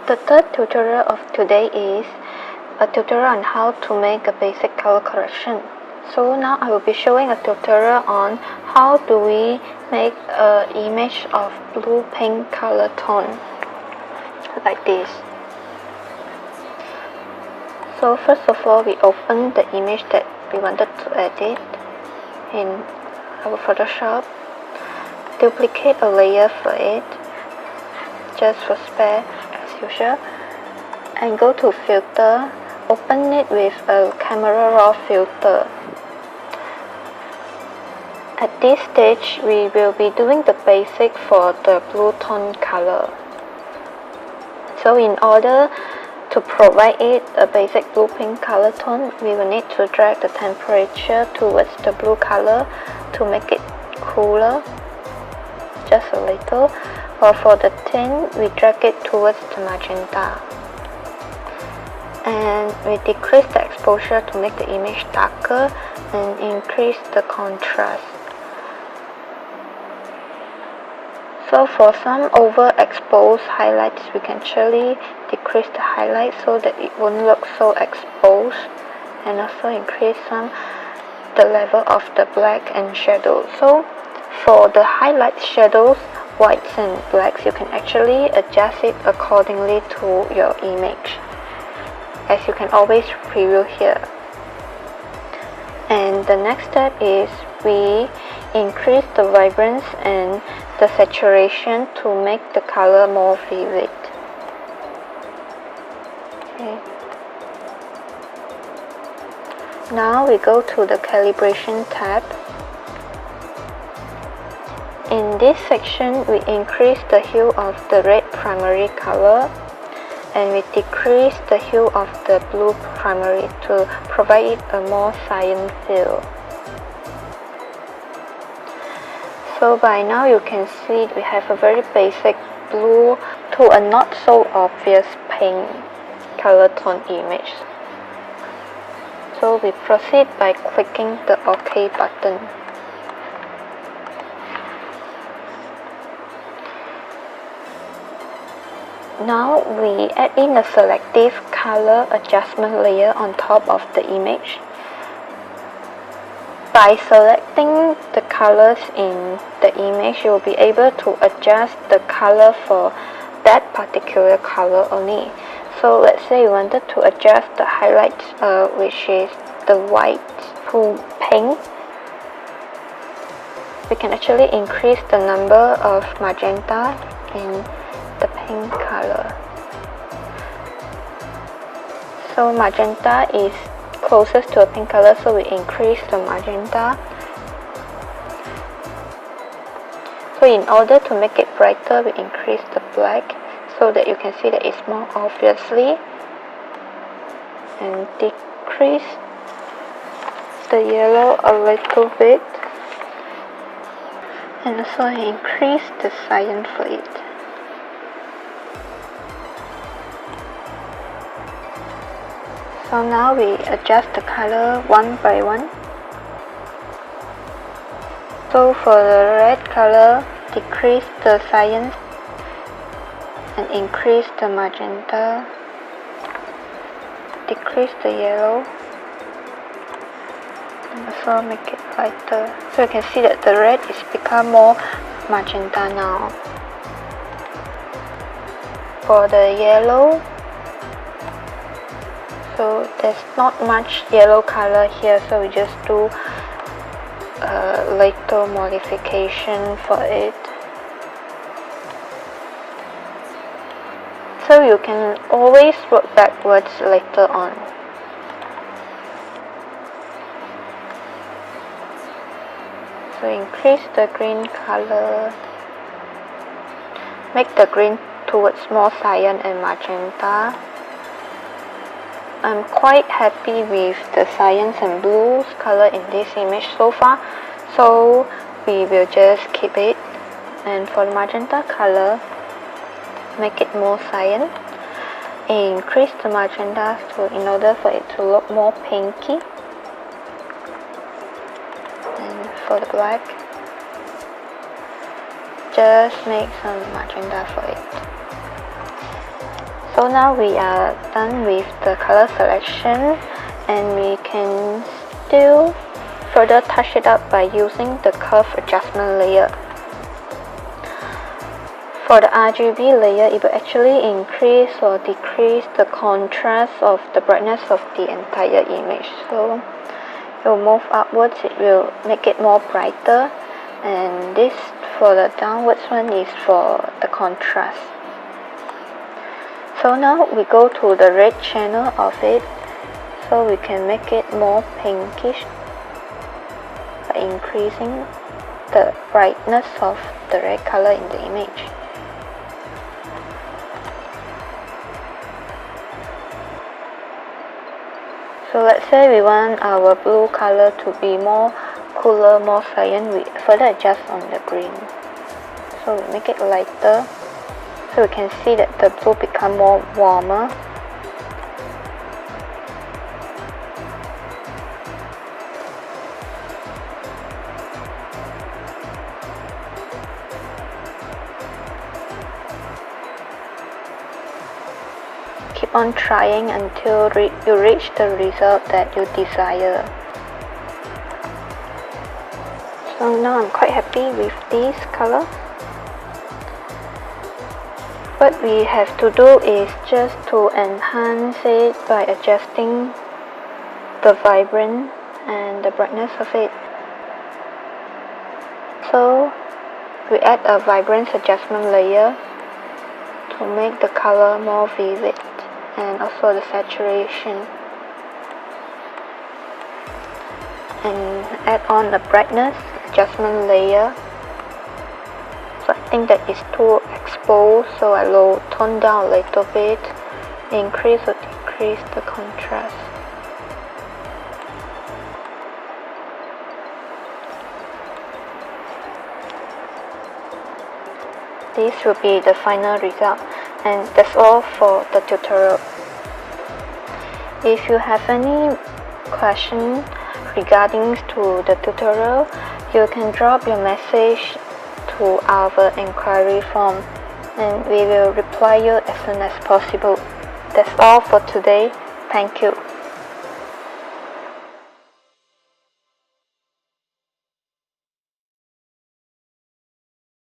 The third tutorial of today is a tutorial on how to make a basic color correction. So now I will be showing a tutorial on how do we make an image of blue-pink color tone like this. So first of all, we open the image that we wanted to edit in our Photoshop. Duplicate a layer for it, just for spare as usual, and go to filter, open it with a camera raw filter. At this stage, we will be doing the basic for the blue tone color. So in order to provide it a basic blue pink color tone, we will need to drag the temperature towards the blue color to make it cooler, just a little, or for the tint, we drag it towards the magenta. And we decrease the exposure to make the image darker and increase the contrast. So for some overexposed highlights, we can actually decrease the highlight so that it won't look so exposed, and also increase the level of the black and shadow. So for the highlight shadows, whites and blacks, you can actually adjust it accordingly to your image, as you can always preview here. And the next step is we increase the vibrance and the saturation to make the color more vivid. Okay. Now we go to the calibration tab. In this section, we increase the hue of the red primary color and we decrease the hue of the blue primary to provide it a more cyan feel. So by now you can see we have a very basic blue to a not so obvious pink color tone image. So we proceed by clicking the OK button. Now we add in a selective color adjustment layer on top of the image. By selecting the colors in the image, you will be able to adjust the color for that particular color only. So let's say you wanted to adjust the highlights, which is the white to pink. We can actually increase the number of magenta in the pink color. So magenta is closest to a pink color, so we increase the magenta. So in order to make it brighter, we increase the black so that you can see that it's more obviously, and decrease the yellow a little bit, and also increase the cyan for it. So now we adjust the color one by one. So for the red color, decrease the cyan and increase the magenta, decrease the yellow, and also make it lighter. So you can see that the red is become more magenta now. For the yellow, so there's not much yellow color here, so we just do a little modification for it. So you can always work backwards later on. So increase the green color, make the green towards more cyan and magenta. I'm quite happy with the cyans and blues color in this image so far, so we will just keep it. And for the magenta color, make it more cyan, increase the magenta in order for it to look more pinky. And for the black, just make some magenta for it. So now we are done with the color selection, and we can still further touch it up by using the curve adjustment layer. For the RGB layer, it will actually increase or decrease the contrast of the brightness of the entire image. So it will move upwards, it will make it more brighter, and this for the downwards one is for the contrast. So now we go to the red channel of it, so we can make it more pinkish by increasing the brightness of the red color in the image. So let's say we want our blue color to be more cooler, more cyan, we further adjust on the green. So we make it lighter, so we can see that the blue become more warmer. Keep on trying until you reach the result that you desire. So now I'm quite happy with this color. What we have to do is just to enhance it by adjusting the vibrance and the brightness of it. So we add a vibrance adjustment layer to make the color more vivid, and also the saturation, and add on the brightness adjustment layer. So I think that is too exposed, so I will tone down a little bit, increase or decrease the contrast. This will be the final result, and that's all for the tutorial. If you have any question regarding to the tutorial, you can drop your message to our inquiry form, and we will reply you as soon as possible. That's all for today. Thank you.